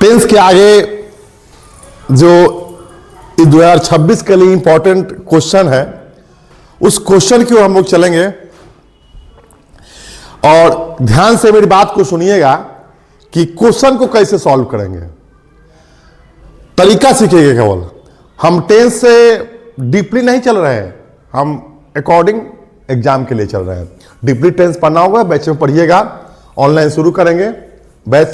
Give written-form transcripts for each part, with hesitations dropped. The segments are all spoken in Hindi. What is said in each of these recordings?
टेंस के आगे जो 2026 के लिए इंपॉर्टेंट क्वेश्चन है, उस क्वेश्चन की ओर हम लोग चलेंगे और ध्यान से मेरी बात को सुनिएगा कि क्वेश्चन को कैसे सॉल्व करेंगे। तरीका सीखेंगे। केवल हम टेंस से डीपली नहीं चल रहे हैं, हम अकॉर्डिंग एग्जाम के लिए चल रहे हैं। डीपली टेंस पढ़ना होगा, बैच में पढ़िएगा। ऑनलाइन शुरू करेंगे बैच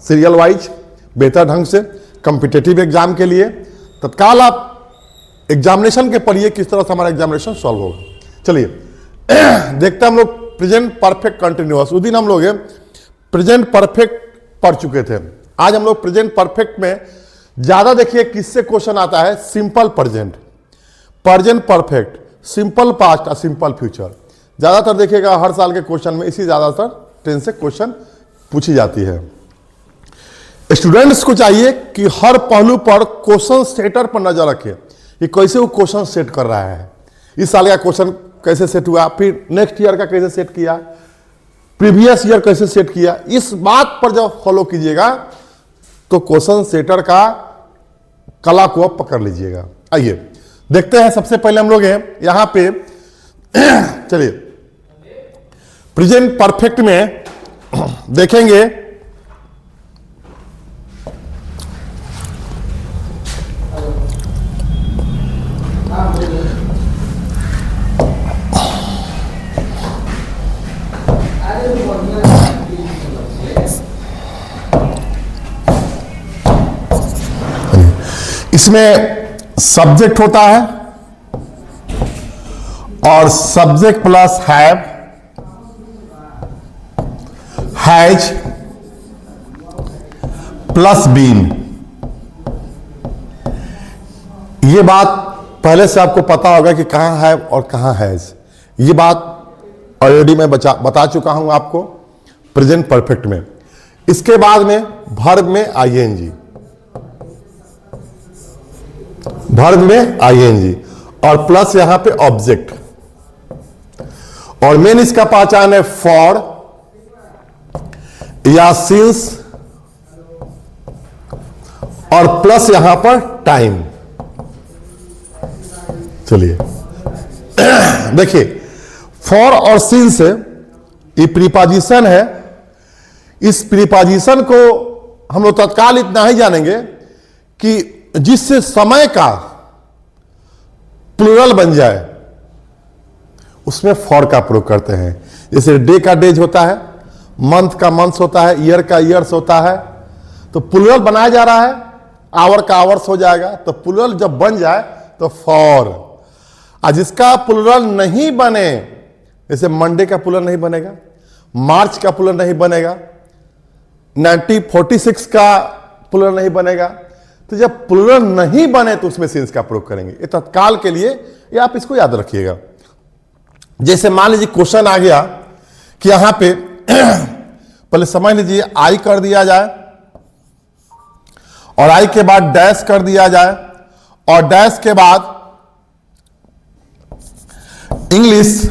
सीरियल वाइज, बेहतर ढंग से कॉम्पिटिटिव एग्जाम के लिए। तत्काल आप एग्जामिनेशन के पढ़िए, किस तरह से हमारा एग्जामिनेशन सॉल्व होगा। चलिए देखते हैं हम लोग प्रेजेंट परफेक्ट कंटिन्यूअस। उस दिन हम लोग प्रेजेंट परफेक्ट पढ़ चुके थे। आज हम लोग प्रेजेंट परफेक्ट में ज्यादा देखिए किससे क्वेश्चन आता है। Simple present, present perfect, simple past और सिंपल फ्यूचर। ज्यादातर देखिएगा हर साल के क्वेश्चन में इसी ज्यादातर टेंस से क्वेश्चन पूछी जाती है। स्टूडेंट्स को चाहिए कि हर पहलू पर क्वेश्चन सेटर पर नजर रखें कि कैसे वो क्वेश्चन सेट कर रहा है। इस साल का क्वेश्चन कैसे सेट हुआ, फिर नेक्स्ट ईयर का कैसे सेट किया, प्रीवियस ईयर कैसे सेट किया। इस बात पर जब फॉलो कीजिएगा तो क्वेश्चन सेटर का कला को आप पकड़ लीजिएगा। आइए देखते हैं। सबसे पहले हम लोग हैं यहां पे चलिए प्रेजेंट परफेक्ट में देखेंगे इसमें सब्जेक्ट होता है और subject plus have, has plus been. ये बात पहले से आपको पता होगा कि कहां हैव और कहां हैज। ये बात ऑलरेडी मैं बता चुका हूं आपको प्रेजेंट परफेक्ट में। इसके बाद में वर्ब में आईएनजी, वर्ब में आईएनजी और प्लस यहां पे ऑब्जेक्ट। और मेन इसका पहचान है फॉर या सिंस और प्लस यहां पर टाइम। चलिए देखिए, फॉर और सिंस ये प्रीपोजिशन है। इस प्रीपोजिशन को हम लोग तत्काल इतना ही जानेंगे कि जिससे समय का प्लूरल बन जाए उसमें फॉर का प्रयोग करते हैं। जैसे डे का डेज होता है, मंथ का मंथ्स होता है, ईयर का ईयर्स होता है, तो प्लूरल बनाया जा रहा है। आवर का आवर्स हो जाएगा। तो प्लूरल जब बन जाए तो फॉर। और जिसका प्लूरल नहीं बने, जैसे मंडे का प्लूरल नहीं बनेगा, मार्च का प्लूरल नहीं बनेगा, 1946 का प्लूरल नहीं बनेगा। तो जब प्लूरल नहीं बने तो उसमें सिंस का प्रयोग करेंगे। ये तत्काल के लिए, ये आप इसको याद रखिएगा। जैसे मान लीजिए क्वेश्चन आ गया कि यहां पे पहले समझ लीजिए आई कर दिया जाए और आई के बाद डैश कर दिया जाए और डैश के बाद इंग्लिश।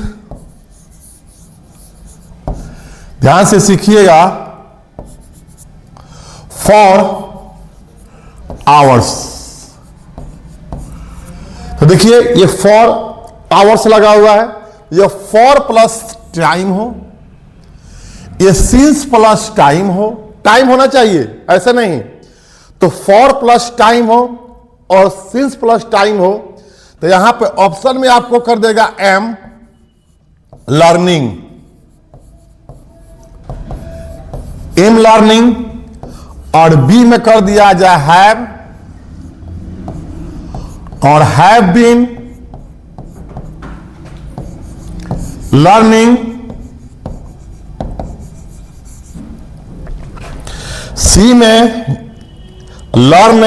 ध्यान से सीखिएगा, फॉर आवर्स। तो देखिए ये फॉर आवर्स लगा हुआ है, ये फॉर प्लस टाइम हो, ये सिंस प्लस टाइम हो। टाइम होना चाहिए, ऐसा नहीं। तो फॉर प्लस टाइम हो और सिंस प्लस टाइम हो। तो यहां पे ऑप्शन में आपको कर देगा एम लर्निंग, एम लर्निंग। और बी में कर दिया जाए हैव और हैव बीन लर्निंग। सी में लर्न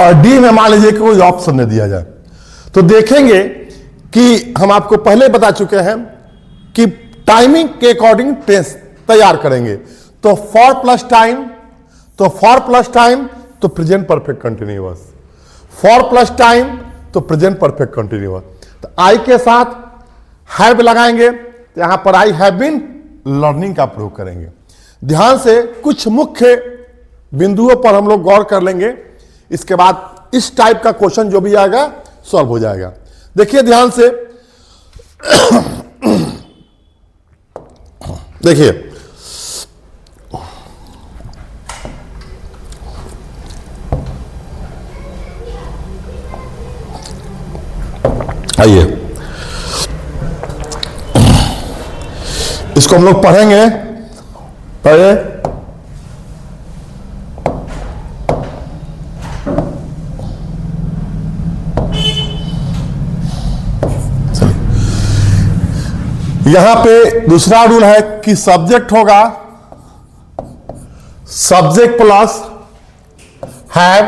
और डी में मान लीजिए कि कोई ऑप्शन नहीं दिया जाए। तो देखेंगे कि हम आपको पहले बता चुके हैं कि टाइमिंग के अकॉर्डिंग टेंस तैयार करेंगे। तो फॉर प्लस टाइम, तो फॉर प्लस टाइम तो present perfect continuous, for plus time तो प्रेजेंट परफेक्ट कंटिन्यूअस। तो आई के साथ हैव लगाएंगे, तो यहां पर आई हैव बीन लर्निंग का प्रयोग करेंगे। ध्यान से कुछ मुख्य बिंदुओं पर हम लोग गौर कर लेंगे, इसके बाद इस टाइप का क्वेश्चन जो भी आएगा सॉल्व हो जाएगा। देखिए ध्यान से, देखिए आइए इसको हम लोग पढ़ेंगे। पढ़े यहां पे दूसरा रूल है कि सब्जेक्ट होगा subject plus have,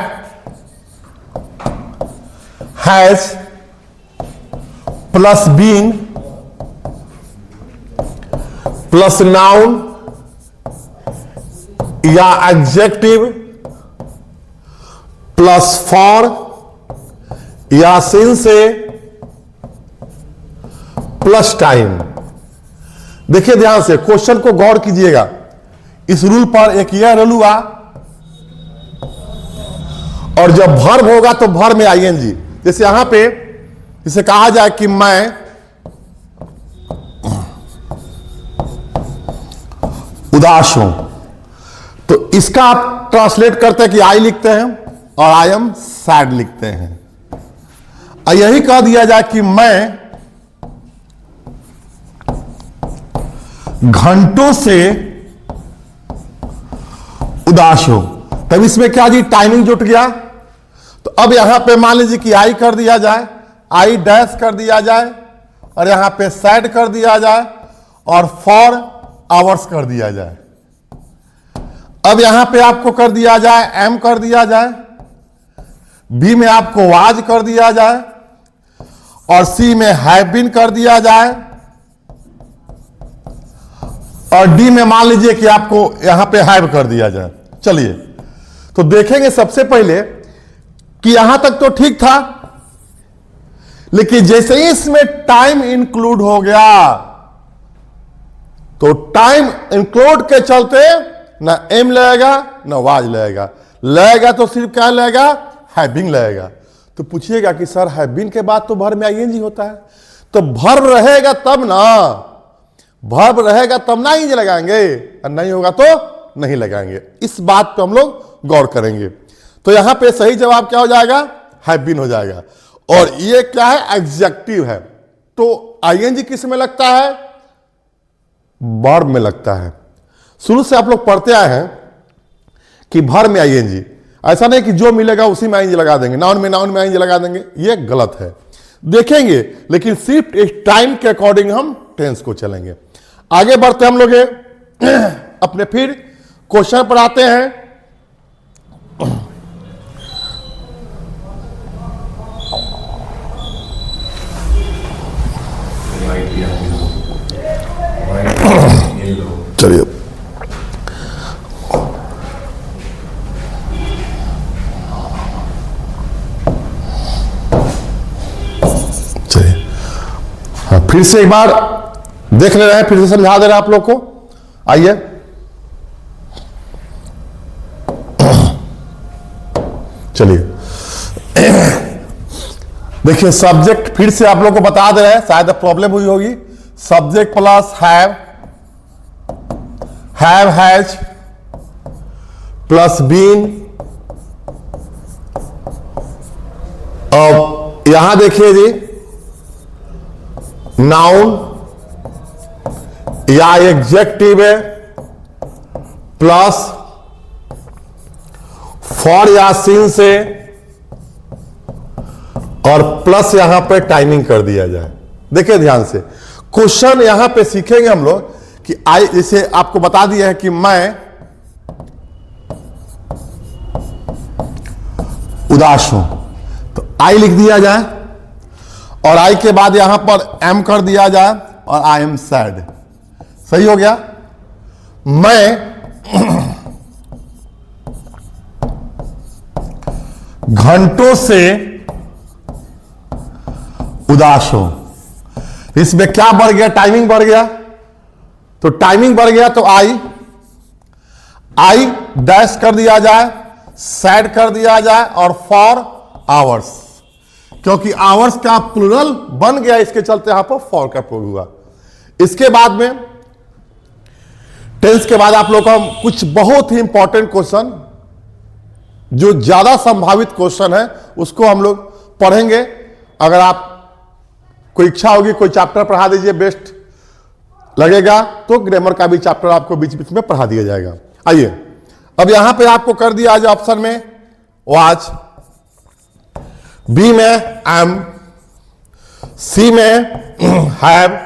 has plus being plus noun या एडजेक्टिव प्लस फॉर या सिंस से प्लस टाइम। देखिए ध्यान से क्वेश्चन को गौर कीजिएगा। इस रूल पर एक यह रूल हुआ, और जब वर्ब होगा तो वर्ब में आईएनजी। जैसे यहां पे इसे कहा जाए कि मैं उदास हूं, तो इसका आप ट्रांसलेट करते हैं कि आई लिखते हैं और आई एम सैड लिखते हैं। और यही कह दिया जाए कि मैं घंटों से उदास हूं, तब इसमें क्या जी टाइमिंग जुट गया। तो अब यहां पे मान लीजिए कि आई कर दिया जाए, आई डैश कर दिया जाए, और यहां पे सैड कर दिया जाए, और फॉर आवर्स कर दिया जाए। अब यहां पे आपको कर दिया जाए एम कर दिया जाए, बी में आपको वाज कर दिया जाए, और सी में हैव बीन कर दिया जाए, और डी में मान लीजिए कि आपको यहां पे हैव कर दिया जाए। चलिए तो देखेंगे सबसे पहले कि यहां तक तो ठीक था, लेकिन जैसे ही इसमें टाइम इंक्लूड हो गया, तो टाइम इंक्लूड के चलते ना एम लगेगा ना वाज लगेगा तो सिर्फ क्या लगेगा, हैविंग लगेगा। तो पूछिएगा कि सर हैविंग के बाद तो वर्ब में आईएनजी होता है, तो वर्ब रहेगा तब ना, वर्ब रहेगा तब ना ही लगाएंगे, और नहीं होगा तो नहीं लगाएंगे। इस बात पे हम लोग गौर करेंगे। तो यहां पे सही जवाब क्या हो जाएगा, हैव बीन हो जाएगा। और ये क्या है, एडजेक्टिव है, तो आईएनजी किस में लगता है, वर्ब में लगता है। शुरू से आप लोग पढ़ते आए हैं कि वर्ब में आईएनजी, ऐसा नहीं कि जो मिलेगा उसी में आईएनजी लगा देंगे, नाउन में आईएनजी लगा देंगे, ये गलत है। देखेंगे, लेकिन सिर्फ इस टाइम के अकॉर्डिंग हम टेंस को चलेंगे। आगे बढ़ते हम लोग अपने फिर क्वेश्चन पर आते हैं। चलिए हाँ, फिर से एक बार देख ले रहे हैं, फिर से समझा दे रहे हैं आप लोग को। आइए चलिए देखिए, सब्जेक्ट फिर से आप लोग को बता दे रहे हैं, शायद प्रॉब्लम हुई होगी। Subject plus have, has plus been. अब यहां देखिए जी, नाउन या एडजेक्टिव है प्लस फॉर या सिंस से, और प्लस यहां पे टाइमिंग कर दिया जाए। देखिए ध्यान से, क्वेश्चन यहां पे सीखेंगे हम लोग कि आई, जैसे आपको बता दिया है कि मैं उदास हूं, तो आई लिख दिया जाए, और आई के बाद यहां पर एम कर दिया जाए, और आई एम सैड। सही हो गया। मैं घंटों से उदास हूं, इसमें क्या बढ़ गया, टाइमिंग बढ़ गया, तो टाइमिंग बढ़ गया तो आई, आई डैश कर दिया जाए, सेड कर दिया जाए और फॉर आवर्स, क्योंकि आवर्स का प्लूरल बन गया, इसके चलते यहां पर फॉर का प्रयोग हुआ। इसके बाद में टेंस के बाद आप लोग का कुछ बहुत ही इंपॉर्टेंट क्वेश्चन, जो ज्यादा संभावित क्वेश्चन है, उसको हम लोग पढ़ेंगे। अगर आप कोई इच्छा होगी कोई चैप्टर पढ़ा दीजिए, बेस्ट लगेगा तो ग्रामर का भी चैप्टर आपको बीच बीच में पढ़ा दिया जाएगा। आइए अब यहां पे आपको कर दिया आज ऑप्शन में वाच, बी में एम, सी में हैव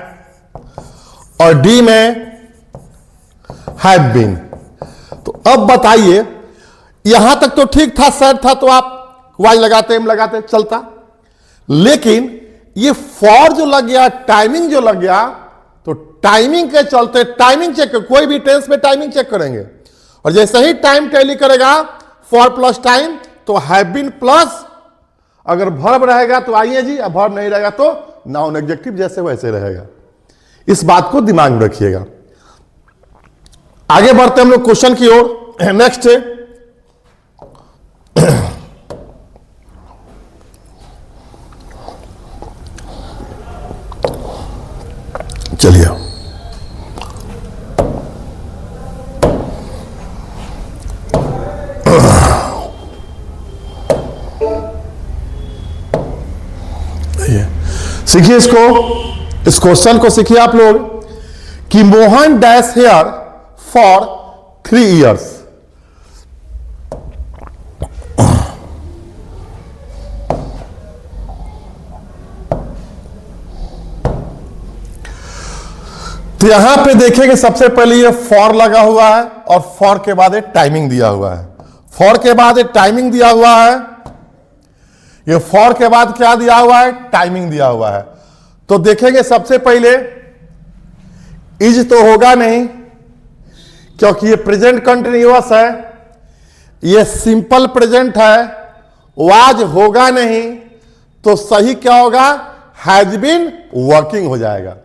और डी में हैव बीन। तो अब बताइए, यहां तक तो ठीक था, सेड था तो आप वाई लगाते एम लगाते चलता, लेकिन ये फॉर जो लग गया, टाइमिंग जो लग गया, तो टाइमिंग के चलते टाइमिंग चेक, कोई भी टेंस में टाइमिंग चेक करेंगे और जैसे ही टाइम टैली करेगा फॉर प्लस टाइम तो हैव बीन प्लस, अगर वर्ब रहेगा तो आईएनजी, अब वर्ब नहीं रहेगा तो नाउन एडजेक्टिव जैसे वैसे रहेगा। इस बात को दिमाग में रखिएगा। आगे बढ़ते हम लोग क्वेश्चन की ओर। नेक्स्ट है चलिए सीखिए इसको, इस क्वेश्चन को सीखिए आप लोग कि Mohan dash here for 3 years। तो यहां पे देखेंगे सबसे पहले ये फॉर लगा हुआ है और फॉर के बाद एक टाइमिंग दिया हुआ है, फॉर के बाद एक टाइमिंग दिया हुआ है, ये फॉर के बाद क्या दिया हुआ है, टाइमिंग दिया हुआ है। तो देखेंगे सबसे पहले इज तो होगा नहीं, क्योंकि ये प्रेजेंट कंटिन्यूअस है, ये सिंपल प्रेजेंट है, वाज होगा नहीं, तो सही क्या होगा, हैज बीन वर्किंग हो जाएगा।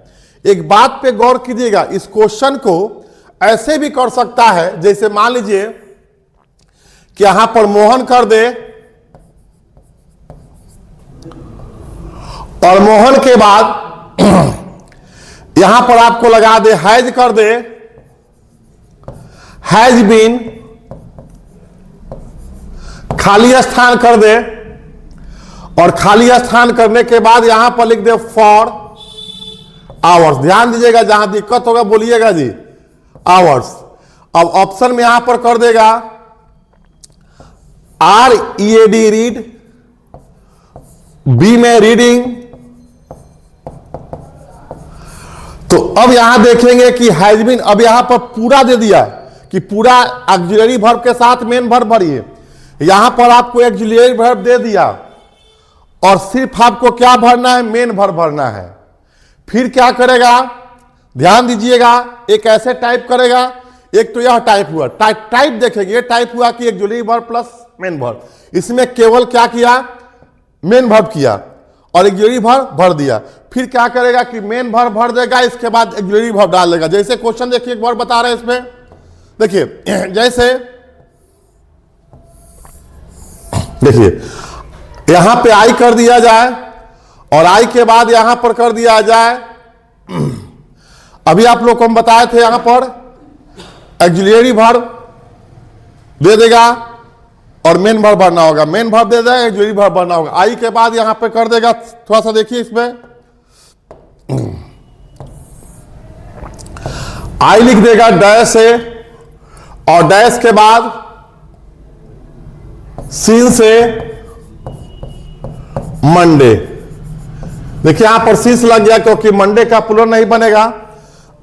एक बात पे गौर कीजिएगा, इस क्वेश्चन को ऐसे भी कर सकता है, जैसे मान लीजिए कि यहां पर मोहन कर दे और मोहन के बाद यहां पर आपको लगा दे हैज कर दे, हैज बीन, खाली स्थान कर दे और खाली स्थान करने के बाद यहां पर लिख दे फॉर आवर्स। ध्यान दीजिएगा, जहां दिक्कत होगा बोलिएगा जी, आवर्स। अब ऑप्शन में यहां पर कर देगा READ रीड, बी में रीडिंग। तो अब यहां देखेंगे कि हैज बीन, अब यहां पर पूरा दे दिया कि पूरा ऑक्सिलरी वर्ब के साथ मेन वर्ब भरिए, यहां पर आपको ऑक्सिलरी वर्ब दे दिया और सिर्फ आपको क्या भरना है, मेन वर्ब भरना है। फिर क्या करेगा, ध्यान दीजिएगा, एक ऐसे टाइप करेगा, एक तो यह टाइप हुआ, टाइप देखेंगे, ये टाइप हुआ कि auxiliary verb plus main verb, इसमें केवल क्या किया, मेन वर्ब किया और ऑक्सिलरी वर्ब भर दिया। फिर क्या करेगा कि मेन वर्ब भर देगा, इसके बाद ऑक्सिलरी वर्ब डाल देगा। जैसे क्वेश्चन देखिए, एक बार बता रहे हैं इसमें, देखिए जैसे देखिए यहां पे आई कर दिया जाए और आई के बाद यहां पर कर दिया जाए, अभी आप लोग को हम बताए थे यहां पर ऑक्सिलरी वर्ब दे देगा और मेन वर्ब भरना होगा, मेन वर्ब दे देगा, ऑक्सिलरी वर्ब भरना होगा। आई के बाद यहां पे कर देगा, थोड़ा सा देखिए इसमें, आई लिख देगा डैश से और डैश के बाद सीन से मंडे। देखिए यहां पर सीस लग गया क्योंकि मंडे का प्लूरल नहीं बनेगा।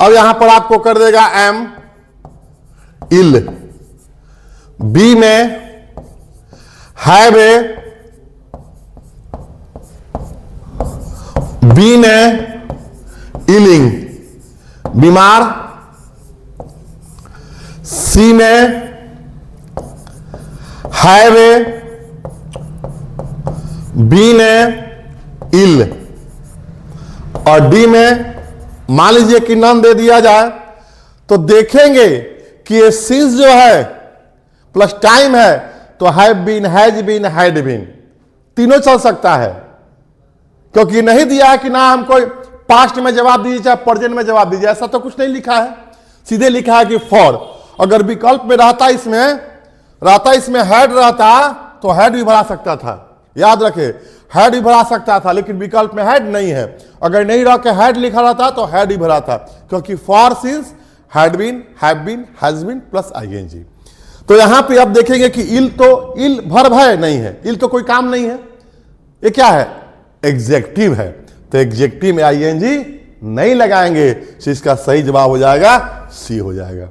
अब यहां पर आपको कर देगा एम इल, बी में हैव ए, बी में इलिंग बीमार, सी में हैव ए, बी में इल और डी में मान लीजिए कि नन दे दिया जाए, तो देखेंगे कि ये सिंस जो है प्लस टाइम है तो have been, has been, had been तीनों चल सकता है, क्योंकि नहीं दिया है कि ना हमको पास्ट में जवाब दीजिए चाहे प्रेजेंट में जवाब दीजिए, ऐसा तो कुछ नहीं लिखा है। सीधे लिखा है कि फॉर। अगर विकल्प में रहता इसमें हैड रहता तो हैड भी भरा सकता था, याद रखे, हैड भी भरा सकता था, लेकिन विकल्प में हैड नहीं है। अगर नहीं रह के हैड लिखा रहता तो हैड ही भरा था, क्योंकि for since had been, have been, has been plus ING. तो यहां पे अब देखेंगे कि इल वर्ब है, नहीं है, इल तो कोई काम नहीं है, ये क्या है, एग्जेक्टिव है। तो एग्जेक्टिव में आईएनजी नहीं लगाएंगे, तो इसका सही जवाब हो जाएगा सी हो जाएगा।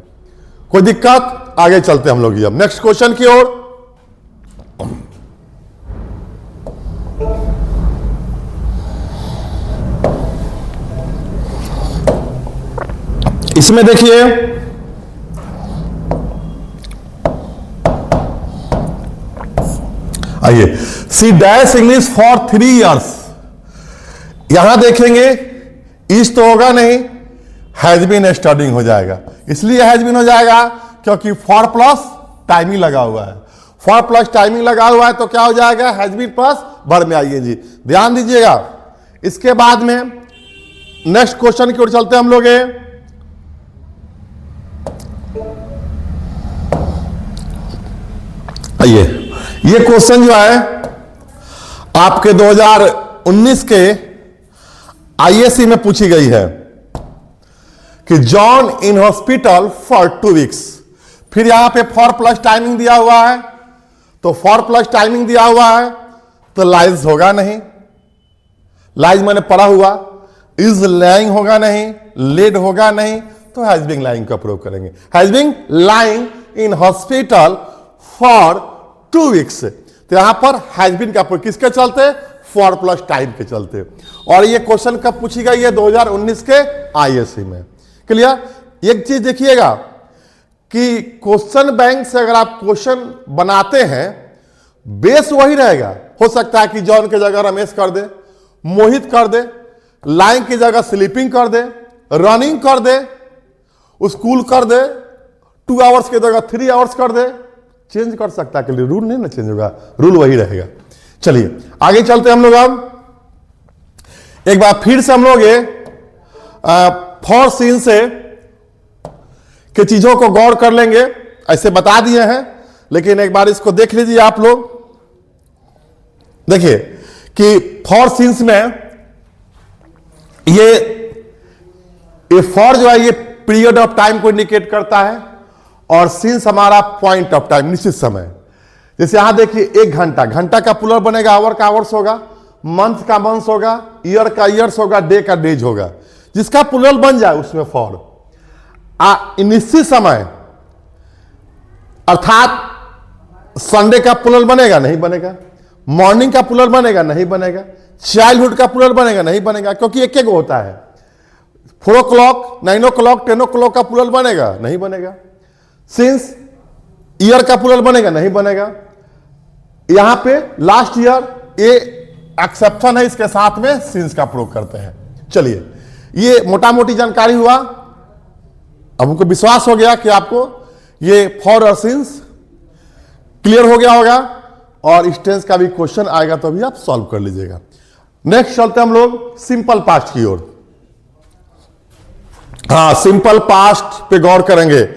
कोई दिक्कत? आगे चलते हम लोग अब नेक्स्ट क्वेश्चन की ओर। इसमें देखिए आइए, C dash English for 3 years। यहां देखेंगे इस तो होगा नहीं, हैज बीन स्टडिंग हो जाएगा। इसलिए हैज बीन हो जाएगा क्योंकि फॉर प्लस टाइमिंग लगा हुआ है। फॉर प्लस टाइमिंग लगा हुआ है तो क्या हो जाएगा, हैज बीन प्लस वर्ब में आईएनजी। ध्यान दीजिएगा। इसके बाद में नेक्स्ट क्वेश्चन की ओर चलते हम लोग। आइए, ये क्वेश्चन जो है आपके 2019 के आईएससी में पूछी गई है कि John in hospital for 2 weeks। फिर यहां पे फॉर प्लस टाइमिंग दिया हुआ है, तो फॉर प्लस टाइमिंग दिया हुआ है तो लाइज होगा नहीं, लाइज मैंने पढ़ा हुआ, इज लाइंग होगा नहीं, लेड होगा नहीं, तो हैज बीन लाइंग का प्रयोग करेंगे। Has been lying in hospital for 2 weeks। तो यहां पर हैज बीन का प्रयोग किसके चलते, फॉर प्लस टाइम के चलते। और ये क्वेश्चन कब पूछी गई है, 2019 के आईएससी में। क्लियर? एक चीज देखिएगा कि क्वेश्चन बैंक से अगर आप क्वेश्चन बनाते हैं, बेस वही रहेगा। हो सकता है कि जॉन की जगह रमेश कर दे, मोहित कर दे, लाइंग की जगह स्लीपिंग कर दे, रनिंग कर दे, स्कूल कर दे, 2 hours की जगह 3 hours कर दे, चेंज कर सकता है। कि रूल नहीं ना चेंज होगा, रूल वही रहेगा। चलिए आगे चलते हम लोग। अब एक बार फिर से हम लोग फॉर सीन से के चीजों को गौर कर लेंगे। ऐसे बता दिए हैं, लेकिन एक बार इसको देख लीजिए आप लोग। देखिए कि फॉर सीन्स में ये फॉर जो है ये पीरियड ऑफ टाइम को इंडिकेट करता है, और सीन्स हमारा पॉइंट ऑफ टाइम, निश्चित समय। जैसे यहां देखिए 1 घंटा, घंटा का प्लूरल बनेगा, आवर का आवर्स होगा, मंथ का मंथ्स होगा, ईयर का ईयर्स होगा, डे का डेज होगा। जिसका प्लूरल बन जाए उसमें फॉर। निश्चित समय अर्थात संडे का प्लूरल बनेगा, नहीं बनेगा। मॉर्निंग का प्लूरल बनेगा, नहीं बनेगा। चाइल्डहुड का प्लूरल बनेगा, नहीं बनेगा, क्योंकि एक होता है। 4 o'clock, 9 o'clock, 10 o'clock का प्लूरल बनेगा, नहीं बनेगा। सिंस ईयर का प्लूरल बनेगा, नहीं बनेगा। यहां पे लास्ट ईयर ये एक्सेप्शन है, इसके साथ में सिंस का प्रयोग करते हैं। चलिए, ये मोटा मोटी जानकारी हुआ। अब हमको विश्वास हो गया कि आपको ये फॉर और सिंस क्लियर हो गया होगा, और इस टेंस का भी क्वेश्चन आएगा तो भी आप सॉल्व कर लीजिएगा। नेक्स्ट चलते हम लोग सिंपल पास्ट की ओर। हाँ, सिंपल पास्ट पे गौर करेंगे।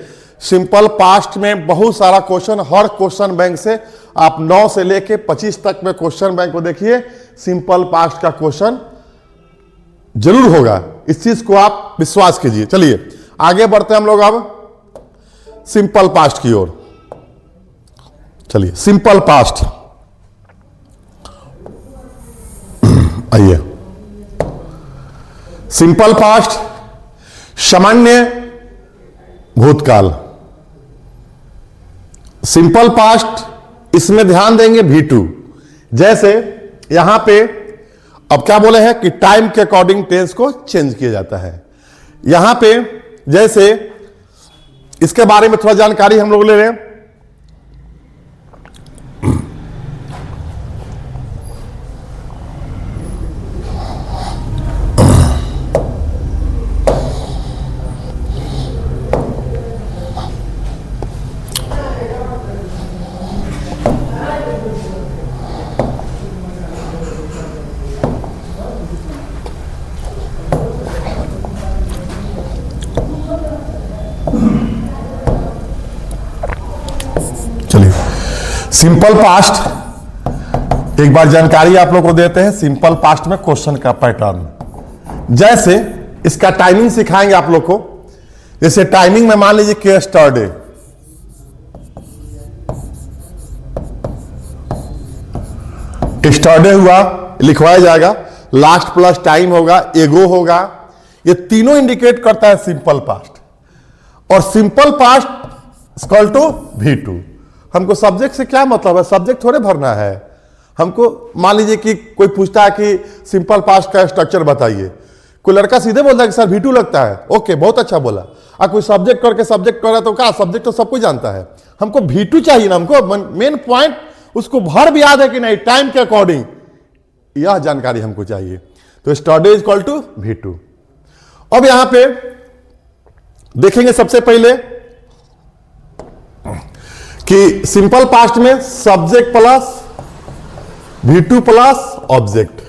सिंपल पास्ट में बहुत सारा क्वेश्चन, हर क्वेश्चन बैंक से आप 9 से लेके 25 तक में क्वेश्चन बैंक को देखिए, सिंपल पास्ट का क्वेश्चन जरूर होगा। इस चीज को आप विश्वास कीजिए। चलिए आगे बढ़ते हैं हम लोग अब सिंपल पास्ट की ओर। चलिए सिंपल पास्ट, आइए। सिंपल पास्ट सामान्य भूतकाल। सिंपल पास्ट इसमें ध्यान देंगे V2। जैसे यहां पे अब क्या बोले हैं कि टाइम के अकॉर्डिंग टेंस को चेंज किया जाता है। यहां पे जैसे इसके बारे में थोड़ा जानकारी हम लोग ले रहे हैं। सिंपल पास्ट, एक बार जानकारी आप लोग को देते हैं सिंपल पास्ट में क्वेश्चन का पैटर्न। जैसे इसका टाइमिंग सिखाएंगे आप लोग को। जैसे टाइमिंग में मान लीजिए कि यस्टरडे, यस्टरडे हुआ लिखवाया जाएगा, लास्ट प्लस टाइम होगा, एगो होगा, ये तीनों इंडिकेट करता है सिंपल पास्ट। और simple past equal to V2। हमको सब्जेक्ट से क्या मतलब है, सब्जेक्ट थोड़े भरना है हमको। मान लीजिए कि कोई पूछता है कि सिंपल पास्ट का स्ट्रक्चर बताइए, कोई लड़का सीधे बोलता है कि सर V2 लगता है, ओके बहुत अच्छा बोला। और कोई सब्जेक्ट करके सब्जेक्ट कर रहा है तो क्या, सब्जेक्ट तो सब कुछ जानता है, हमको V2 चाहिए ना, हमको मेन पॉइंट उसको भर भी याद है कि नहीं, टाइम के अकॉर्डिंग यह जानकारी हमको चाहिए। तो yesterday is equal to V2। अब यहां पे देखेंगे सबसे पहले कि सिंपल पास्ट में subject plus V2 plus object.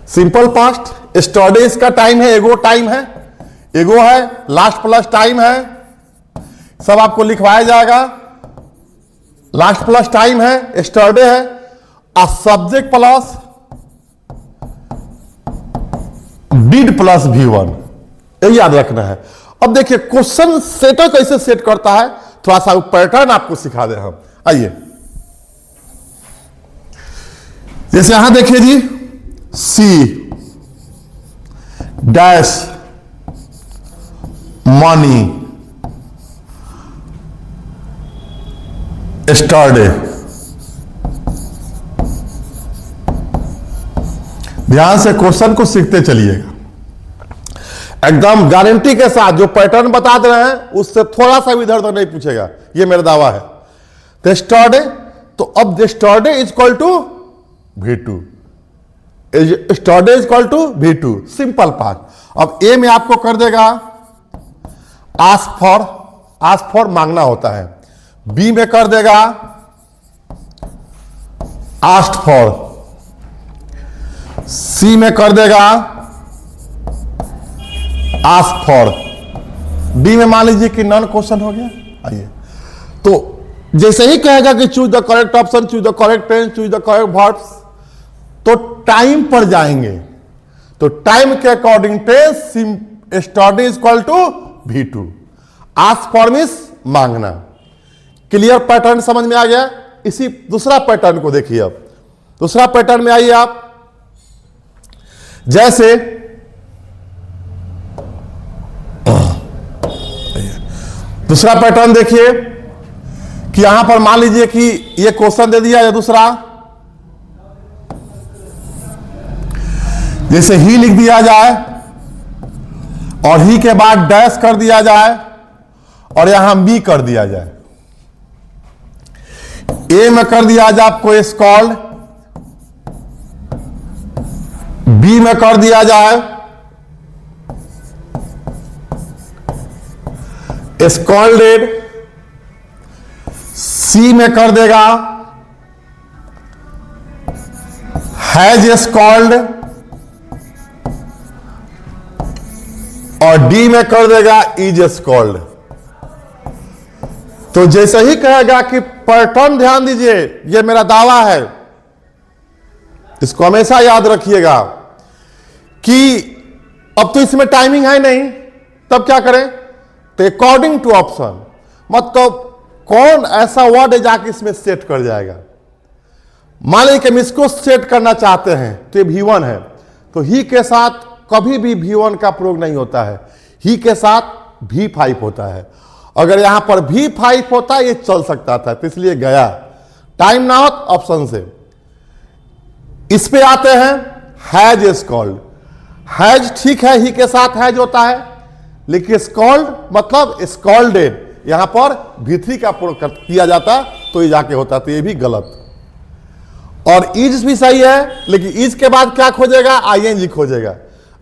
Simple past yesterday इसका टाइम है, एगो टाइम है, एगो है, लास्ट प्लस टाइम है, सब आपको लिखवाया जाएगा। लास्ट प्लस टाइम है, यस्टरडे है, और subject plus did plus V1, यही याद रखना है। अब देखिए क्वेश्चन सेटर कैसे सेट करता है, थोड़ा सा पैटर्न आपको सिखा दे हम। आइए जैसे यहां देखिए जी, सी डैश मनी यस्टरडे। ध्यान से क्वेश्चन को सीखते चलिएगा, एकदम गारंटी के साथ। जो पैटर्न बता दे रहे हैं उससे थोड़ा सा भी इधर उधर नहीं पूछेगा, ये मेरा दावा है। तो यस्टरडे, तो अब yesterday is equal to V2, yesterday is equal to V2 simple past. अब ए में आपको कर देगा आस्क फॉर मांगना होता है, बी में कर देगा आस्क्ड फॉर, सी में कर देगा आस्क फॉर, डी में मान लीजिए कि नॉन क्वेश्चन हो गया। आइए तो जैसे ही कहेगा कि choose the correct option, choose the correct tense, choose the correct verbs, तो टाइम पर जाएंगे। तो टाइम के according tense yesterday is equal to V2। Ask for means मांगना। क्लियर पैटर्न समझ में आ गया। इसी दूसरा पैटर्न को देखिए। अब दूसरा पैटर्न में आइए आप। जैसे दूसरा पैटर्न देखिए कि यहां पर मान लीजिए कि ये क्वेश्चन दे दिया है दूसरा, जैसे ही लिख दिया जाए और ही के बाद डैश कर दिया जाए और यहां बी कर दिया जाए। ए में कर दिया जाए आपको इज कॉल्ड, बी में कर दिया जाए स्कॉल्डेड, सी में कर देगा हैज स्कॉल्ड और डी में कर देगा इज स्कॉल्ड। तो जैसे ही कहेगा कि पैटर्न ध्यान दीजिए, ये मेरा दावा है, इसको हमेशा याद रखिएगा कि अब तो इसमें टाइमिंग है नहीं, तब क्या करें, तो अकॉर्डिंग टू ऑप्शन, मतलब कौन ऐसा वर्ड है जाके इसमें सेट कर जाएगा। मान लीजिए कि हम इसको सेट करना चाहते हैं तो ये V1 है, तो ही के साथ कभी भी V1 का प्रयोग नहीं होता है, ही के साथ V5 होता है। अगर यहां पर V5 होता ये चल सकता था, तो इसलिए गया। टाइम नॉट ऑप्शन से। इस पे आते हैं हैज स्कॉल्ड। हैज ठीक है, ही के साथ हैज होता है, लेकिन स्कॉल्ड मतलब स्कॉल्डेड, यहां पर V3 का प्रयोग किया जाता तो ये जाके होता, तो ये भी गलत। और इज भी सही है, लेकिन इज के बाद क्या खोजेगा, ING खोजेगा,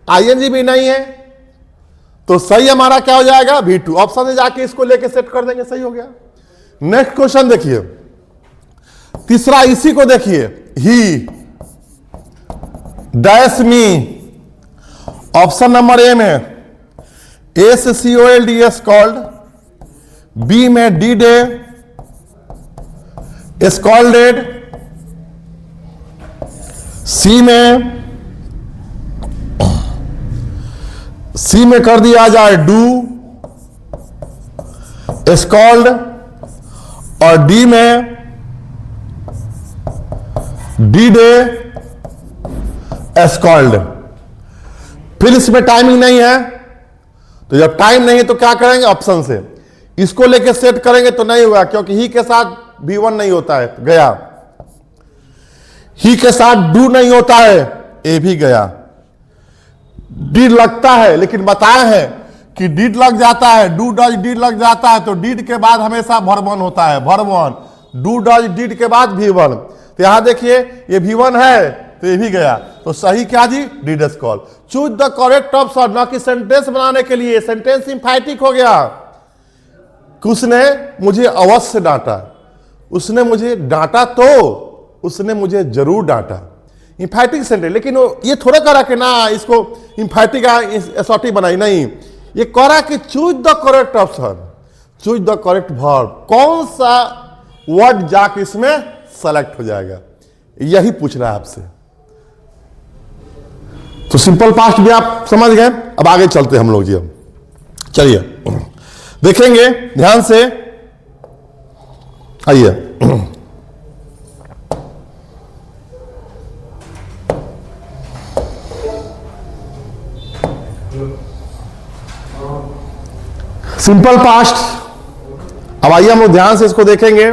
ING भी नहीं है, तो सही हमारा क्या हो जाएगा, V2। ऑप्शन में जाके इसको लेके सेट कर देंगे, सही हो गया। नेक्स्ट क्वेश्चन देखिए, तीसरा इसी को देखिए, ही dash me, option number A में SCOLD कॉल्ड, बी में डी डे, स्कॉल्डेड, सी में कर दिया जाए डू स्कॉल्ड, और डी में डिड स्कॉल्ड। फिर इसमें टाइमिंग नहीं है, तो जब टाइम नहीं है तो क्या करेंगे, ऑप्शन से इसको लेके सेट करेंगे तो नहीं होगा, क्योंकि ही के साथ V1 नहीं होता है, गया। ही के साथ डू नहीं होता है, ए भी गया। डिड लगता है, लेकिन बताए हैं कि डिड लग जाता है, डू डज डिड लग जाता है, तो डिड के बाद हमेशा वर्ब वन होता है, verb one. Do does did के बाद V1। तो यहां देखिए ये V1 है, तो ये भी गया। तो सही क्या जी, did scold. Choose the correct option, ना कि सेंटेंस बनाने के लिए, सेंटेंस इंफैटिक हो गया। उसने मुझे अवश्य डांटा, उसने मुझे डांटा, तो उसने मुझे जरूर डांटा, इंफैटिक सेंटेंस। लेकिन वो ये थोड़ा करा कि ना इसको इंफैटिक एसोटी बनाई, नहीं, ये करा कि choose the correct option, choose the correct verb, कौन सा वर्ड जाके इसमें सेलेक्ट हो जाएगा, यही पूछ रहा है आपसे। तो सिंपल पास्ट भी आप समझ गए। अब आगे चलते हम लोग जी, अब चलिए देखेंगे ध्यान से, आइए। सिंपल पास्ट, अब आइए हम लोग ध्यान से इसको देखेंगे।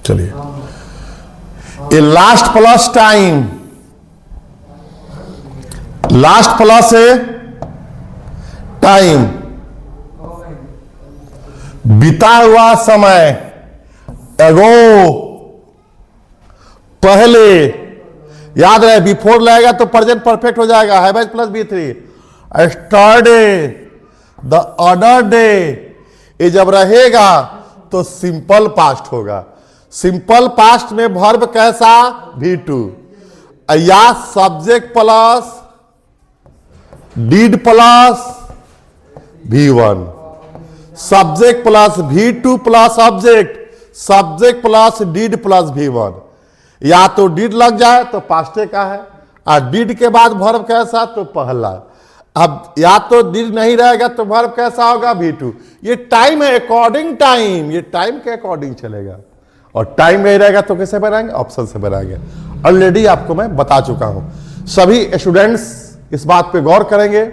चलिए, a last plus time, last plus है टाइम, बीता हुआ समय, एगो पहले, याद रहे बिफोर लगेगा तो प्रेजेंट परफेक्ट हो जाएगा, have plus B3। Yesterday, the other day, ये जब रहेगा तो सिंपल पास्ट होगा। सिंपल पास्ट में वर्ब कैसा, V2, या subject plus did plus V1, subject plus V2 plus object, subject plus did plus V1। या तो डिड लग जाए तो पास्टे का है, और डिड के बाद वर्ब कैसा, तो पहला। अब या तो डिड नहीं रहेगा तो वर्ब कैसा होगा, V2। ये टाइम है, अकॉर्डिंग टाइम, ये टाइम के अकॉर्डिंग चलेगा। और टाइम नहीं रहेगा तो कैसे बनाएंगे, ऑप्शन से बनाएंगे। ऑलरेडी आपको मैं बता चुका हूं। सभी स्टूडेंट्स इस बात पे गौर करेंगे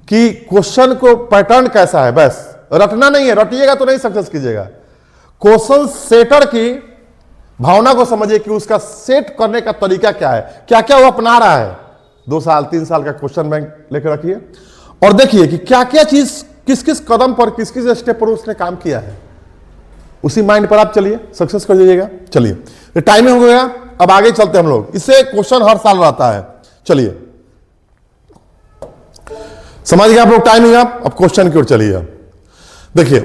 कि क्वेश्चन को पैटर्न कैसा है, बस रटना नहीं है, रटिएगा तो नहीं सक्सेस कीजिएगा। क्वेश्चन सेटर की भावना को समझिए कि उसका सेट करने का तरीका क्या है, क्या क्या वो अपना रहा है। 2 साल 3 साल का क्वेश्चन बैंक लेकर रखिए और देखिए कि क्या क्या चीज किस किस कदम पर, किस किस स्टेप पर उसने काम किया है। उसी माइंड पर आप चलिए, सक्सेस कर दीजिएगा। चलिए, तो टाइमिंग हो गया, अब आगे चलते हम लोग। इससे क्वेश्चन हर साल रहता है। चलिए, समझ गए आप लोग टाइमिंग। आप अब क्वेश्चन की ओर चलिए। आप देखिए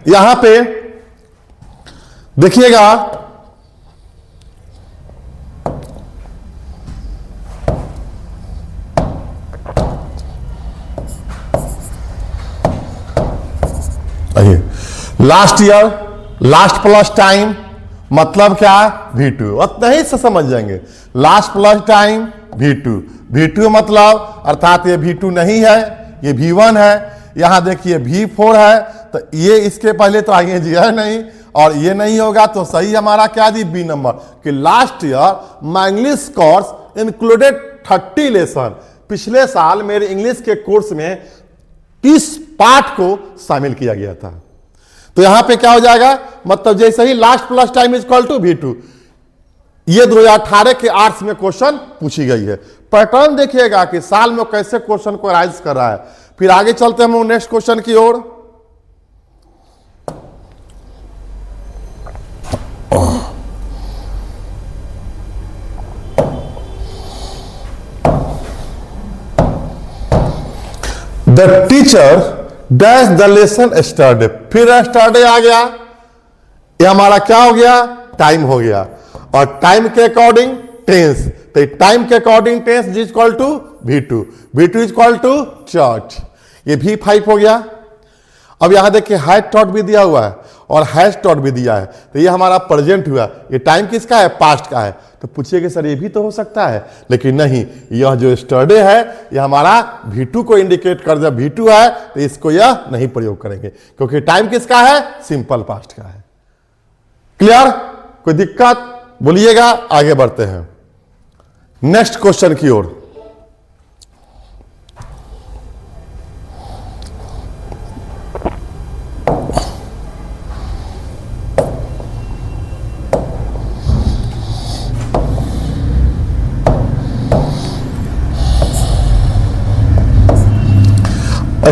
यहां पे देखिएगा, last year, last plus time मतलब क्या है, V2। उतना ही से समझ जाएंगे। Last plus time V2, V2 मतलब अर्थात ये V2 नहीं है, ये V1 है। यहां देखिए V4 है, तो ये इसके पहले तो ING है नहीं, और ये नहीं होगा तो सही हमारा क्या जी, B नंबर। कि last year my English course included 30 lesson. पिछले साल मेरे इंग्लिश के कोर्स में 30 पाठ को शामिल किया गया था। तो यहां पे क्या हो जाएगा, मतलब जैसे ही last plus time is equal to V2। ये 2018 के आर्ट्स में क्वेश्चन पूछी गई है। पैटर्न देखिएगा कि साल में कैसे क्वेश्चन को राइज कर रहा है। फिर आगे चलते हैं हम नेक्स्ट क्वेश्चन की ओर। The teacher dash the lesson yesterday. फिर स्टरडे आ गया, ये हमारा क्या हो गया, टाइम हो गया। और टाइम के अकॉर्डिंग टेंस। तो टाइम के according tense is equal to V2, V2 is equal to taught, ये V5 हो गया। अब यहां देखिए हैड टॉट भी दिया हुआ है और हैज टॉट भी दिया है, तो ये हमारा प्रेजेंट हुआ। ये टाइम किसका है? पास्ट का है। तो पूछिएगा सर ये भी तो हो सकता है, लेकिन नहीं, यह जो स्टरडे है ये हमारा V2 को इंडिकेट कर दिया, V2 है तो इसको यह नहीं प्रयोग करेंगे, क्योंकि टाइम किसका है? सिंपल पास्ट का है। क्लियर? कोई दिक्कत? बोलिएगा, आगे बढ़ते हैं नेक्स्ट क्वेश्चन की ओर।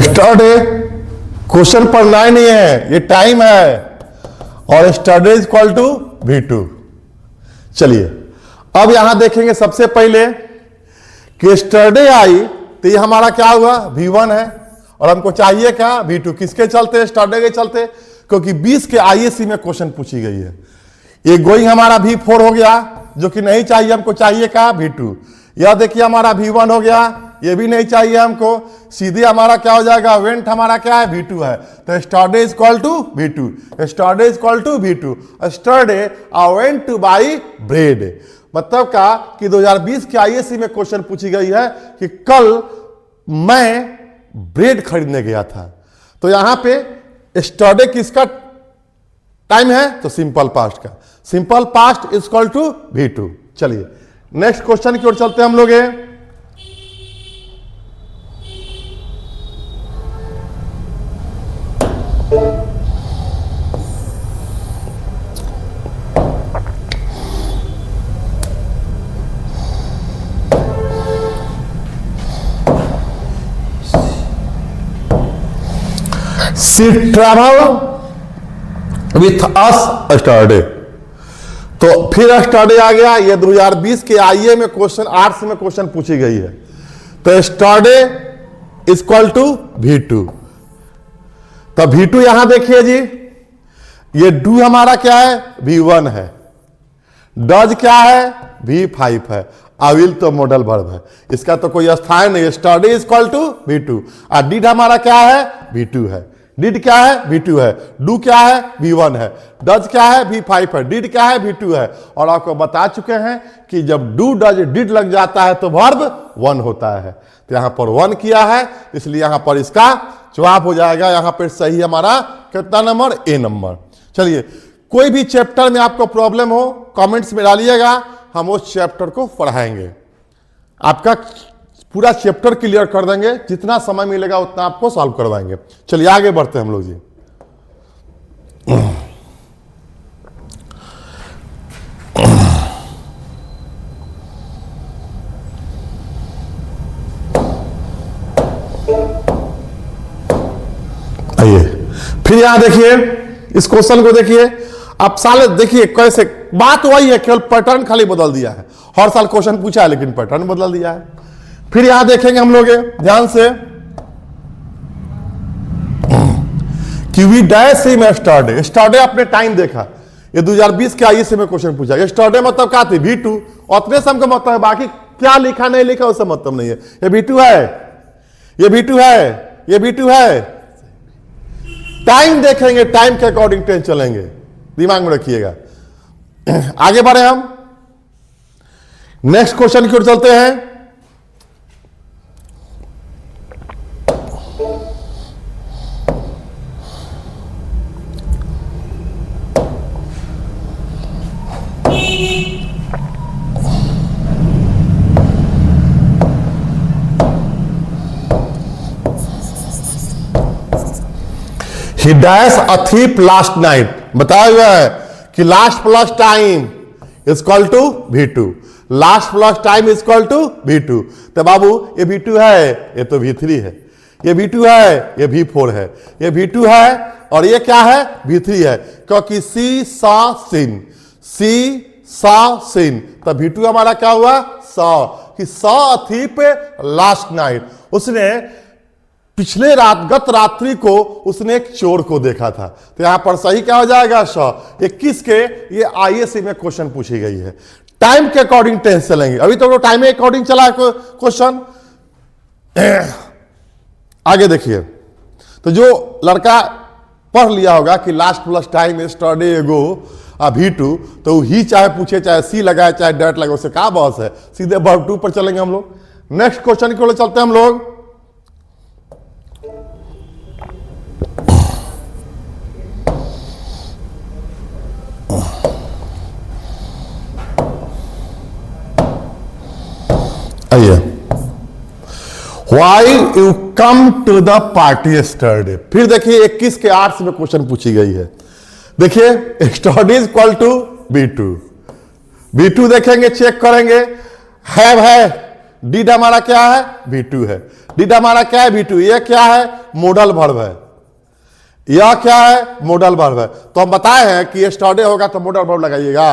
स्टरडे क्वेश्चन पढ़ना ही नहीं है, ये टाइम है, और स्टरडे इज इक्वल टू V2। चलिए अब यहां देखेंगे सबसे पहले कि स्टरडे आई तो ये हमारा क्या हुआ? V1 है, और हमको चाहिए क्या? V2। किसके चलते? स्टरडे के चलते, क्योंकि 20 के IAC में क्वेश्चन पूछी गई है। ये गोइंग हमारा V4 हो गया, जो कि नहीं चाहिए, हमको चाहिए क्या? V2। यह देखिए हमारा V1 हो गया, ये भी नहीं चाहिए हमको, सीधे हमारा क्या हो जाएगा? वेंट हमारा क्या है? V2 है। तो yesterday is equal to V2, yesterday is equal to V2। Yesterday I went to buy bread, मतलब का कि 2020 के IAC में क्वेश्चन पूछी गई है कि कल मैं ब्रेड खरीदने गया था। तो यहां पे स्टरडे किसका टाइम है? तो सिंपल पास्ट का, simple past is equal to V2। चलिए नेक्स्ट क्वेश्चन की ओर चलते हैं हम लोग। She traveled with us yesterday। तो फिर स्टरडे आ गया, ये 2020 के IA में क्वेश्चन, आर्ट्स में क्वेश्चन पूछी गई है। तो स्टरडे इक्वल टू V2। तो V2 यहां देखिए जी, ये डू हमारा क्या है? V1 है। डज क्या है? V5 है। अविल तो मॉडल वर्ब है, इसका तो कोई स्थान नहीं। Study equal to V2। और डिड हमारा क्या है? V2 है। डिड क्या है? V2 है। डू क्या है? V1 है। डज क्या है? V5 है। डिड क्या है? V2 है। और आपको बता चुके हैं कि जब डू डज डिड लग जाता है तो वर्ब 1 होता है। तो यहां पर 1 किया है, इसलिए यहां पर इसका जवाब हो जाएगा यहां पर सही हमारा कितना नंबर? A number. चलिए कोई भी चैप्टर में आपको प्रॉब्लम हो कमेंट्स में डालिएगा, हम उस चैप्टर को पढ़ाएंगे, आपका पूरा चैप्टर क्लियर कर देंगे, जितना समय मिलेगा उतना आपको सॉल्व करवाएंगे। चलिए आगे बढ़ते हैं हम लोग जी। आइए फिर यहां देखिए, इस क्वेश्चन को देखिए। अब साल देखिए कैसे, बात वही है, केवल पैटर्न खाली बदल दिया है। हर साल क्वेश्चन पूछा है लेकिन पैटर्न बदल दिया है। फिर यहां देखेंगे हम लोग ध्यान से कि वी डैश हिम स्टरडे। स्टरडे आपने टाइम देखा, ये 2020 के IAC में क्वेश्चन पूछा। स्टरडे मतलब क्या थी? V2। उतने सम का मतलब है, बाकी क्या लिखा नहीं लिखा उससे मतलब नहीं है। ये V2 है, ये V2 है, ये V2 है। टाइम देखेंगे, टाइम के अकॉर्डिंग टेंस चलेंगे, दिमाग में रखिएगा। आगे बढ़े हम नेक्स्ट क्वेश्चन की ओर चलते हैं। He dash a thief last night। बताया हुआ है कि last plus time equal to V2। Last plus time equal to V2। तो बाबू ये V2 है, ये तो V3 है। ये V2 है, ये V4 है। ये V2 है और ये क्या है? V3 है, क्योंकि सी सा सिन, सी सा सिन। तो V2 हमारा क्या हुआ? सा, कि सा थिप लास्ट नाइट, उसने पिछले रात, गत रात्रि को उसने एक चोर को देखा था। तो यहां पर सही क्या हो जाएगा? 121 के ये IAC में क्वेश्चन पूछी गई है। टाइम के अकॉर्डिंग टेंस चलेंगे। अभी तो टाइम के अकॉर्डिंग चला है क्वेश्चन। आगे देखिए, तो जो लड़का पढ़ लिया होगा कि लास्ट प्लस टाइम स्टडी एगो अभी टू, तो ही चाहे पूछे चाहे सी लगाए चाहे डैट लगाए, उससे क्या बहस है, सीधे वर्ब टू पर चलेंगे हम लोग। नेक्स्ट क्वेश्चन की ओर चलते हैं हम लोग। आइए, why you come to the party yesterday. फिर देखिए 21 के 8 में क्वेश्चन पूछी गई है। देखिए study is equal to B2। B2 देखेंगे, चेक करेंगे, है डिड हमारा क्या है, B2 है। डिड हमारा क्या है, B2। यह क्या है, मॉडल वर्ब है। यह क्या है, मॉडल वर्ब है। तो हम बताए हैं कि स्टडी होगा तो मॉडल वर्ब लगाइएगा।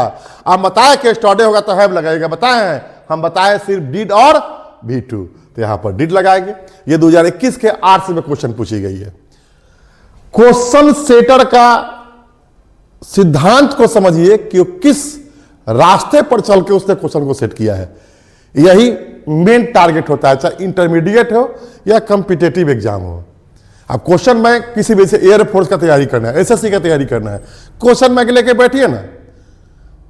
हम बताए कि स्टडी होगा तो हैव लगाइएगा, बताए हैं। हम बताए सिर्फ डिड और B2, तो यहां पर डिड लगाएंगे। ये 2021 के 8 में क्वेश्चन पूछी गई है। क्वेश्चन सेटर का सिद्धांत को समझिए कि किस रास्ते पर चल के उसने क्वेश्चन को सेट किया है। यही मेन टारगेट होता है, चाहे इंटरमीडिएट हो या कॉम्पिटिटिव एग्जाम हो। अब क्वेश्चन बैंक किसी भी से एयरफोर्स का तैयारी करना है, एसएससी का तैयारी करना है, क्वेश्चन बैंक लेके बैठिए ना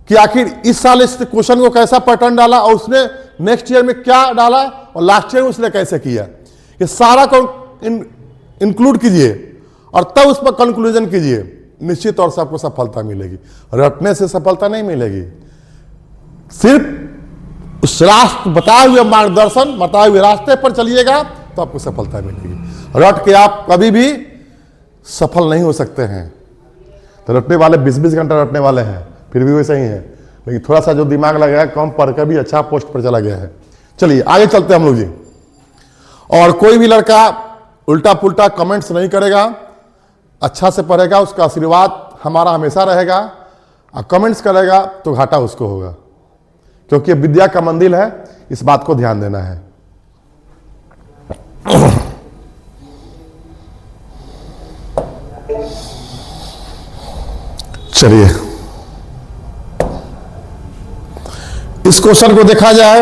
कि आखिर इस साल इस क्वेश्चन को कैसा पैटर्न डाला और उसने नेक्स्ट ईयर में क्या डाला और लास्ट ईयर में उसने कैसे किया, ये सारा को इंक्लूड कीजिए और तब उस पर कंक्लूजन कीजिए। निश्चित तौर से आपको सफलता मिलेगी। रटने से सफलता नहीं मिलेगी, सिर्फ उस रास्ते बताए हुए मार्गदर्शन बताए हुए रास्ते पर चलिएगा तो आपको सफलता मिलेगी। रट के आप कभी भी सफल नहीं हो सकते हैं। तो रटने वाले 20-20 घंटा रटने वाले हैं, फिर भी वैसे ही है, लेकिन थोड़ा सा जो दिमाग लगाया कम पढ़ कर भी अच्छा पोस्ट पर चला गया है। चलिए आगे चलते हैं हम लोग जी। और कोई भी लड़का उल्टा पुल्टा कमेंट्स नहीं करेगा, अच्छा से पढ़ेगा, उसका आशीर्वाद हमारा हमेशा रहेगा। और कमेंट्स करेगा तो घाटा उसको होगा, क्योंकि विद्या का मंदिर है, इस बात को ध्यान देना है। चलिए इस क्वेश्चन को देखा जाए।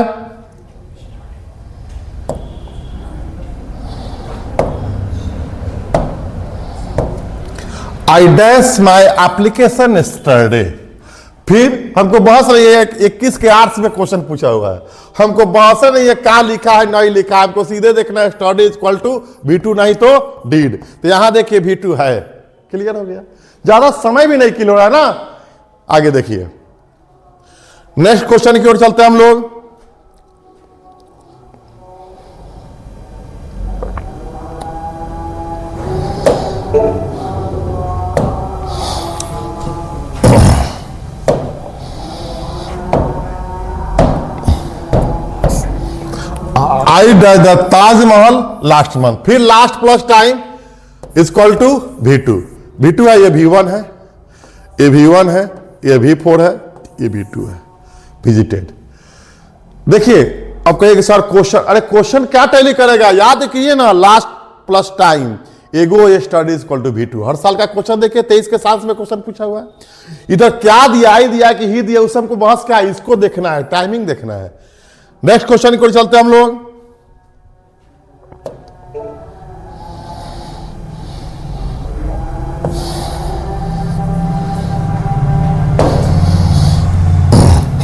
I dash my application yesterday. फिर हमको बहुत सारे 21 के 8 में क्वेश्चन पूछा हुआ है। हमको बहुत सारे नहीं है क्या लिखा है नहीं लिखा है, हमको सीधे देखना है study is equal to B2 नहीं तो डीड। तो यहां देखिए B2 है, क्लियर हो गया। ज्यादा समय भी नहीं किल हो रहा है ना। आगे देखिए नेक्स्ट क्वेश्चन की ओर चलते हैं हम लोग। I dash the Taj Mahal last month. फिर last plus time is equal to V2। V2 है, ये V1 है, ये V1 है, ये V4 है, ये V2 है, विजिटेड। देखिए अब कहिए कि सर क्वेश्चन, अरे क्वेश्चन क्या टैली करेगा, याद कीजिए ना, लास्ट प्लस टाइम एगो ये study is equal to V2। हर साल का क्वेश्चन देखिए 23 के 7 में क्वेश्चन पूछा हुआ है। इधर क्या दिया, ही दिया कि ही दिया, उस हमको बहस क्या है, इसको देखना है, टाइमिंग देखना है। नेक्स्ट क्वेश्चन की ओर चलते हैं हम लोग।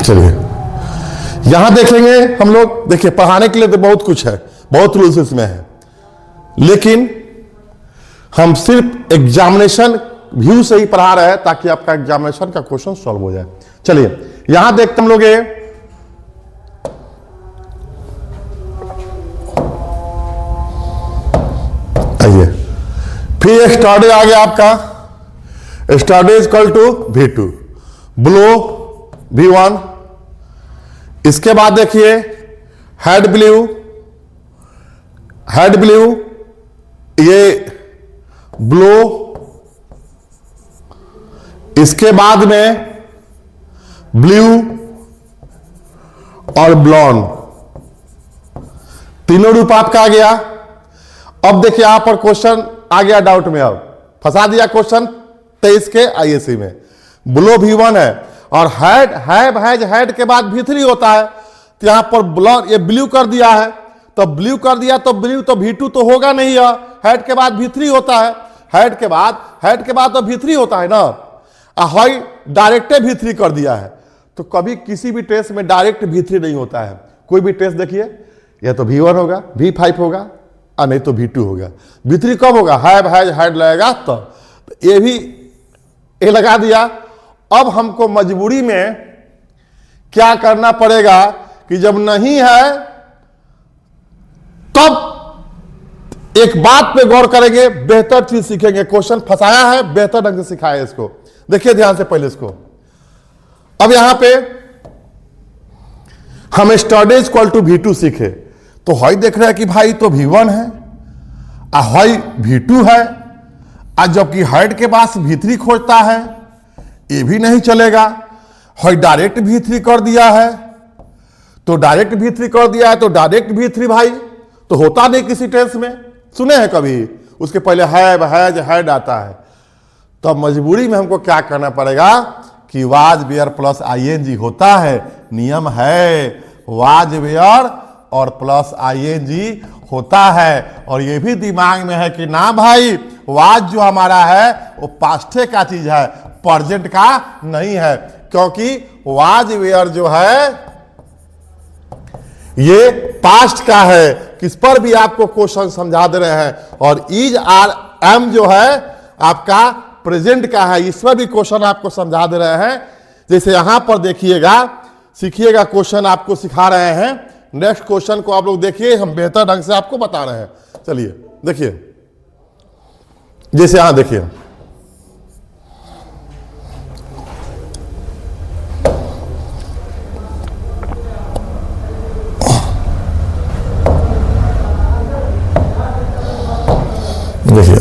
चलिए यहां देखेंगे हम लोग। देखिए पढ़ाने के लिए तो बहुत कुछ है, बहुत रूल्स इसमें है, लेकिन हम सिर्फ एग्जामिनेशन व्यू से ही पढ़ा रहे हैं ताकि आपका एग्जामिनेशन का क्वेश्चन सॉल्व हो जाए। चलिए यहां देखते हम लोग ये आइए। फिर स्टडी आ गया आपका, study is equal to V2, blow V1। इसके बाद देखिए हेड ब्लू, हेड ब्लू, ये ब्लो। इसके बाद में ब्लू और ब्लॉन्ड, तीनों रूप आपका आ गया। अब देखिए यहां पर क्वेश्चन आ गया डाउट में, अब फंसा दिया क्वेश्चन 23 के ISC में। ब्लो V1 है और हैड, हैव, हैज, हैड के बाद V3 होता है, तो यहां पर ब्लॉन्ड, ये ब्लू कर दिया है, तो ब्लू कर दिया तो ब्लू, तो V2 तो होगा नहीं है, हैड के बाद V3 होता है, हैड के बाद तो V3 होता है ना, हाई डायरेक्ट V3 कर दिया है। तो कभी किसी भी टेस्ट में डायरेक्ट V3 नहीं होता है। कोई भी टेस्ट देखिए, या तो V1 होगा, V5 होगा, और नहीं तो V2 होगा। V3 कब होगा? हैव, हैज, हैड लगेगा, तो ये भी ये लगा दिया। अब हमको मजबूरी में क्या करना पड़ेगा कि जब नहीं है तब एक बात पे गौर करेंगे, बेहतर चीज सीखेंगे। क्वेश्चन फंसाया है, बेहतर ढंग से सिखाया इसको। देखिए ध्यान से पहले इसको। अब यहां पे हम स्टडी इक्वल टू V2 सीखे, तो हाई देख रहे हैं कि भाई तो V1 है, हाई V2 है, आज जबकि हाइड के पास V3 खोजता है, ये भी नहीं चलेगा। हाई डायरेक्ट V3 कर दिया है, तो डायरेक्ट V3 कर दिया है, तो डायरेक्ट V3 भाई तो होता नहीं किसी टेंस में, सुने हैं कभी? उसके पहले हैव, हैज, हैड आता है। तो अब मजबूरी में हमको क्या करना पड़ेगा कि वाज वेयर प्लस ING होता है, नियम है वाज वेयर और प्लस ING होता है। और ये भी दिमाग में है कि ना भाई, वाज जो हमारा है वो पास्टे का चीज है, प्रेजेंट का नहीं है, क्योंकि वाज वेयर जो है ये पास्ट का है। किस पर भी आपको क्वेश्चन समझा दे रहे हैं। और इज, आर, एम जो है आपका प्रेजेंट का है, इस पर भी क्वेश्चन आपको समझा दे रहे हैं। जैसे यहां पर देखिएगा, सीखिएगा, क्वेश्चन आपको सिखा रहे हैं। नेक्स्ट क्वेश्चन को आप लोग देखिए, हम बेहतर ढंग से आपको बता रहे हैं। चलिए देखिए, जैसे यहां देखिए, देखिए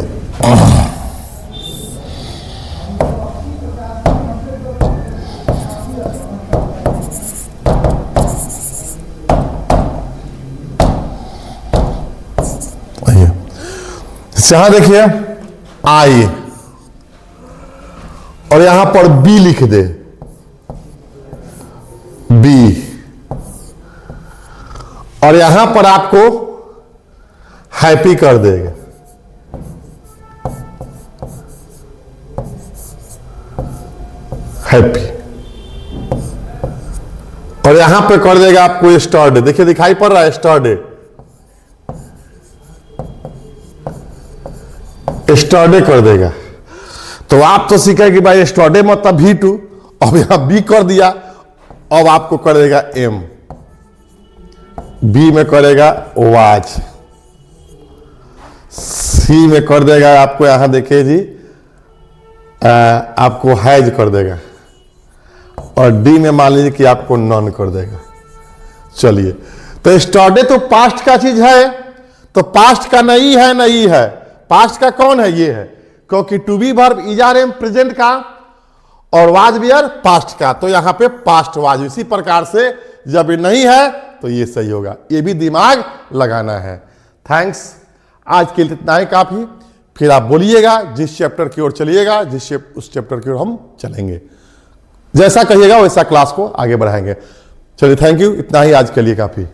यहां देखिए आई, और यहां पर बी लिख दे, बी, और यहां पर आपको हैप्पी कर देगा, हैप्पी, और यहां पे कर देगा आपको स्टर्डे। देखिए दिखाई पड़ रहा है स्टर्डे, स्टर्डे कर देगा। तो आप तो सीखे कि भाई स्टर्डे मतलब V2, अब यहां बी कर दिया, अब आपको कर देगा एम, बी में करेगा वाज, सी में कर देगा आपको, यहां देखिए जी आपको हैज कर देगा, और डी में मान लीजिए कि आपको नॉन कर देगा। चलिए, तो स्टर्डे तो पास्ट का चीज है, तो पास्ट का नहीं है, नहीं है, पास्ट का कौन है? ये है, क्योंकि to be verb is are am present का, और वाज वेयर पास्ट का, तो यहां पे पास्ट वाज। इसी प्रकार से जब ये नहीं है तो ये सही होगा। ये भी दिमाग लगाना है। थैंक्स, आज के लिए इतना ही काफी। फिर आप बोलिएगा, जिस चैप्टर की ओर चलिएगा, उस चैप्टर की ओर हम चलेंगे। जैसा कहिएगा वैसा क्लास को आगे बढ़ाएंगे। चलिए, थैंक यू, इतना ही आज के लिए काफी।